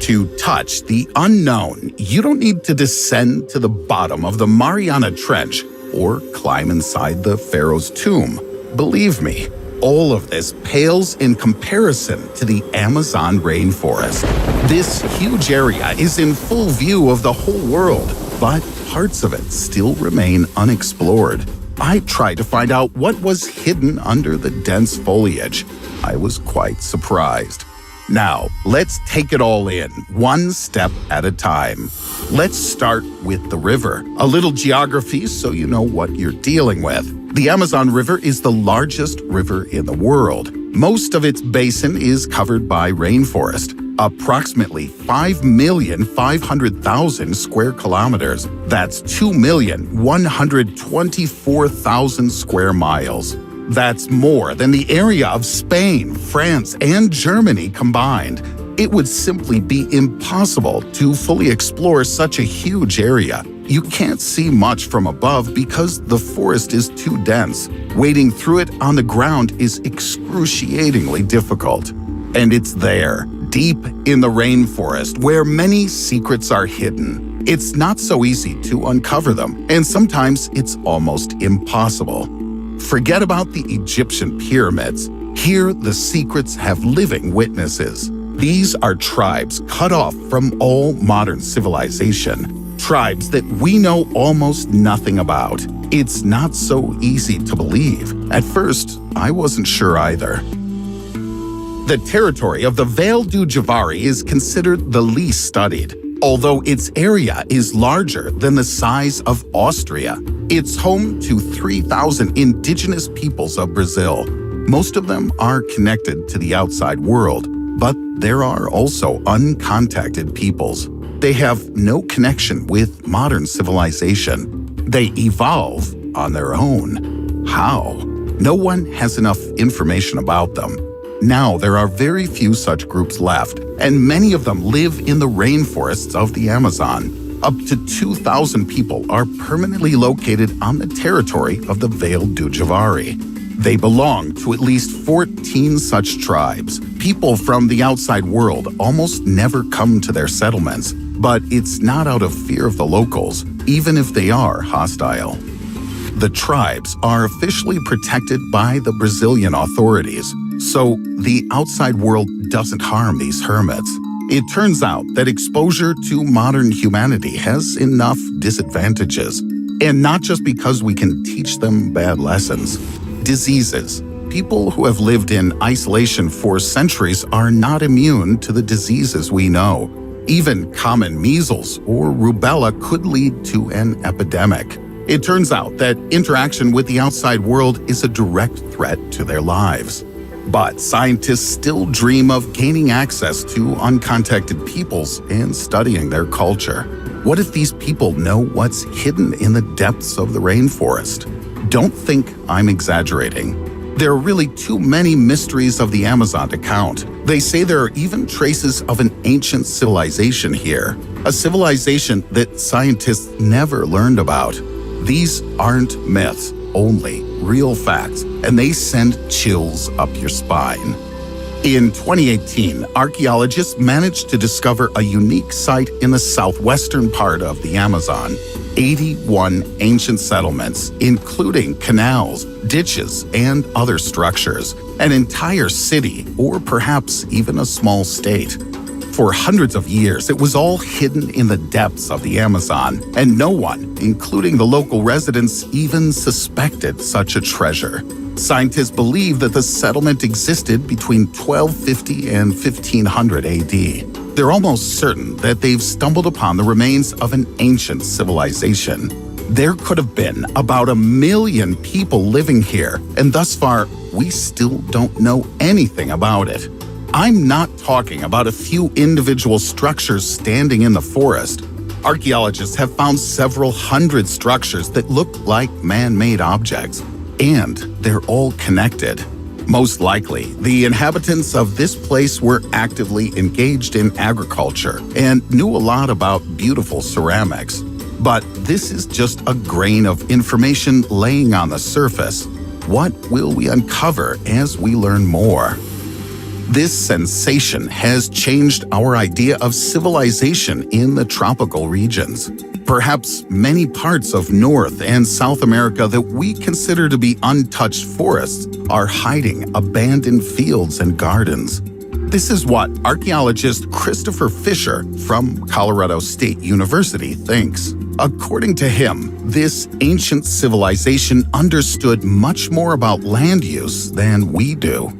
To touch the unknown, you don't need to descend to the bottom of the Mariana Trench or climb inside the Pharaoh's tomb. Believe me, all of this pales in comparison to the Amazon rainforest. This huge area is in full view of the whole world, but parts of it still remain unexplored. I tried to find out what was hidden under the dense foliage. I was quite surprised. Now, let's take it all in, one step at a time. Let's start with the river. A little geography so you know what you're dealing with. The Amazon River is the largest river in the world. Most of its basin is covered by rainforest, approximately 5,500,000 square kilometers. That's 2,124,000 square miles. That's more than the area of Spain, France, and Germany combined. It would simply be impossible to fully explore such a huge area. You can't see much from above because the forest is too dense. Wading through it on the ground is excruciatingly difficult. And it's there, deep in the rainforest, where many secrets are hidden. It's not so easy to uncover them, and sometimes it's almost impossible. Forget about the Egyptian pyramids. Here, the secrets have living witnesses. These are tribes cut off from all modern civilization. Tribes that we know almost nothing about. It's not so easy to believe. At first, I wasn't sure either. The territory of the Vale du Javari is considered the least studied. Although its area is larger than the size of Austria, it's home to 3,000 indigenous peoples of Brazil. Most of them are connected to the outside world, but there are also uncontacted peoples. They have no connection with modern civilization. They evolve on their own. How? No one has enough information about them. Now there are very few such groups left, and many of them live in the rainforests of the Amazon. Up to 2,000 people are permanently located on the territory of the Vale du Javari. They belong to at least 14 such tribes. People from the outside world almost never come to their settlements, but it's not out of fear of the locals, even if they are hostile. The tribes are officially protected by the Brazilian authorities, so the outside world doesn't harm these hermits. It turns out that exposure to modern humanity has enough disadvantages, and not just because we can teach them bad lessons. Diseases. People who have lived in isolation for centuries are not immune to the diseases we know. Even common measles or rubella could lead to an epidemic. It turns out that interaction with the outside world is a direct threat to their lives. But scientists still dream of gaining access to uncontacted peoples and studying their culture. What if these people know what's hidden in the depths of the rainforest? Don't think I'm exaggerating. There are really too many mysteries of the Amazon to count. They say there are even traces of an ancient civilization here, a civilization that scientists never learned about. These aren't myths, only real facts, and they send chills up your spine. In 2018, archaeologists managed to discover a unique site in the southwestern part of the Amazon. 81 ancient settlements, including canals, ditches, and other structures, an entire city, or perhaps even a small state. For hundreds of years, it was all hidden in the depths of the Amazon, and no one, including the local residents, even suspected such a treasure. Scientists believe that the settlement existed between 1250 and 1500 AD. They're almost certain that they've stumbled upon the remains of an ancient civilization. There could have been about 1 million people living here, and thus far, we still don't know anything about it. I'm not talking about a few individual structures standing in the forest. Archaeologists have found several hundred structures that look like man-made objects, and they're all connected. Most likely, the inhabitants of this place were actively engaged in agriculture and knew a lot about beautiful ceramics. But this is just a grain of information laying on the surface. What will we uncover as we learn more? This sensation has changed our idea of civilization in the tropical regions. Perhaps many parts of North and South America that we consider to be untouched forests are hiding abandoned fields and gardens. This is what archaeologist Christopher Fisher from Colorado State University thinks. According to him, this ancient civilization understood much more about land use than we do.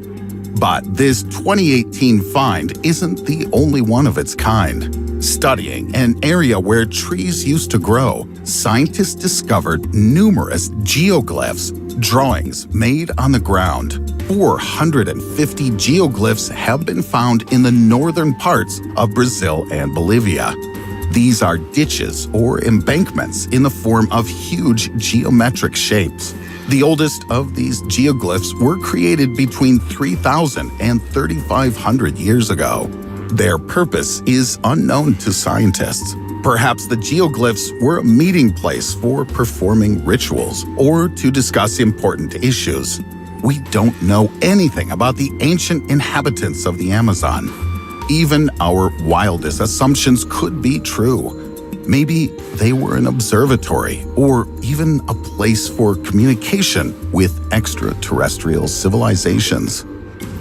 But this 2018 find isn't the only one of its kind. Studying an area where trees used to grow, scientists discovered numerous geoglyphs, drawings made on the ground. 450 geoglyphs have been found in the northern parts of Brazil and Bolivia. These are ditches or embankments in the form of huge geometric shapes. The oldest of these geoglyphs were created between 3,000 and 3,500 years ago. Their purpose is unknown to scientists. Perhaps the geoglyphs were a meeting place for performing rituals or to discuss important issues. We don't know anything about the ancient inhabitants of the Amazon. Even our wildest assumptions could be true. Maybe they were an observatory or even a place for communication with extraterrestrial civilizations.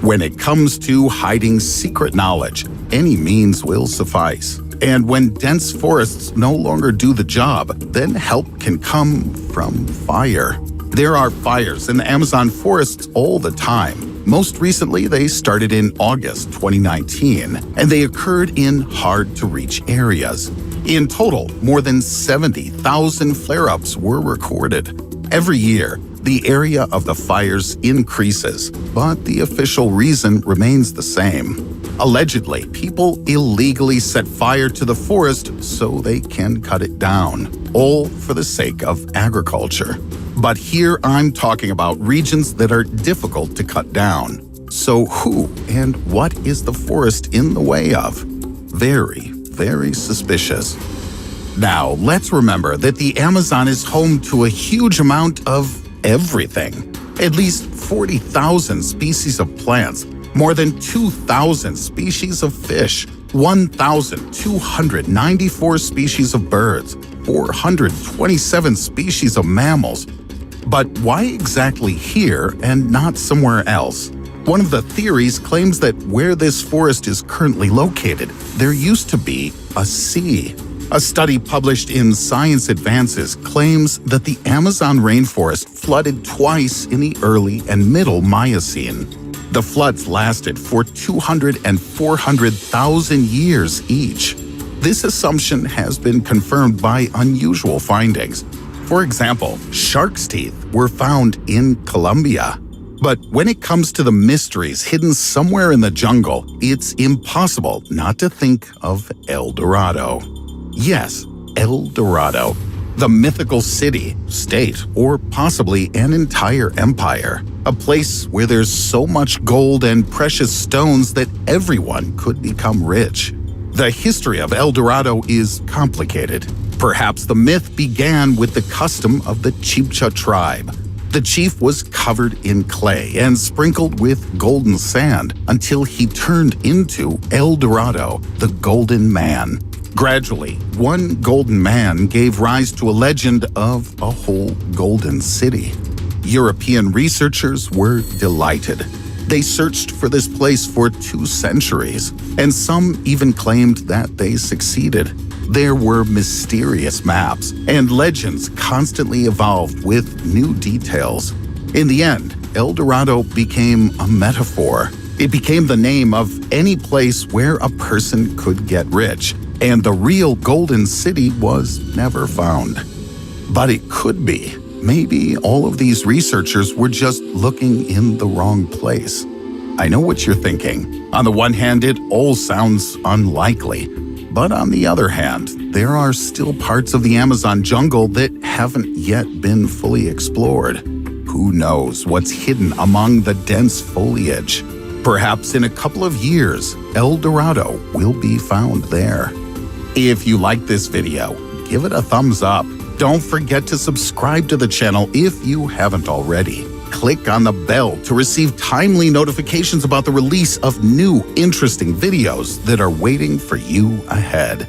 When it comes to hiding secret knowledge, any means will suffice. And when dense forests no longer do the job, then help can come from fire. There are fires in the Amazon forests all the time. Most recently, they started in August 2019, and they occurred in hard-to-reach areas. In total, more than 70,000 flare-ups were recorded. Every year, the area of the fires increases, but the official reason remains the same. Allegedly, people illegally set fire to the forest so they can cut it down, all for the sake of agriculture. But here I'm talking about regions that are difficult to cut down. So who and what is the forest in the way of? Very, very suspicious. Now, let's remember that the Amazon is home to a huge amount of everything. At least 40,000 species of plants, more than 2,000 species of fish, 1,294 species of birds, 427 species of mammals. But why exactly here and not somewhere else? One of the theories claims that where this forest is currently located, there used to be a sea. A study published in Science Advances claims that the Amazon rainforest flooded twice in the early and middle Miocene. The floods lasted for 200 and 400,000 years each. This assumption has been confirmed by unusual findings. For example, shark's teeth were found in Colombia. But when it comes to the mysteries hidden somewhere in the jungle, it's impossible not to think of El Dorado. Yes, El Dorado, the mythical city, state, or possibly an entire empire. A place where there's so much gold and precious stones that everyone could become rich. The history of El Dorado is complicated. Perhaps the myth began with the custom of the Chibcha tribe. The chief was covered in clay and sprinkled with golden sand until he turned into El Dorado, the Golden Man. Gradually, one golden man gave rise to a legend of a whole golden city. European researchers were delighted. They searched for this place for 2 centuries, and some even claimed that they succeeded. There were mysterious maps, and legends constantly evolved with new details. In the end, El Dorado became a metaphor. It became the name of any place where a person could get rich, and the real Golden City was never found. But it could be. Maybe all of these researchers were just looking in the wrong place. I know what you're thinking. On the one hand, it all sounds unlikely. But on the other hand, there are still parts of the Amazon jungle that haven't yet been fully explored. Who knows what's hidden among the dense foliage? Perhaps in a couple of years, El Dorado will be found there. If you like this video, give it a thumbs up. Don't forget to subscribe to the channel if you haven't already. click on the bell to receive timely notifications about the release of new, interesting videos that are waiting for you ahead.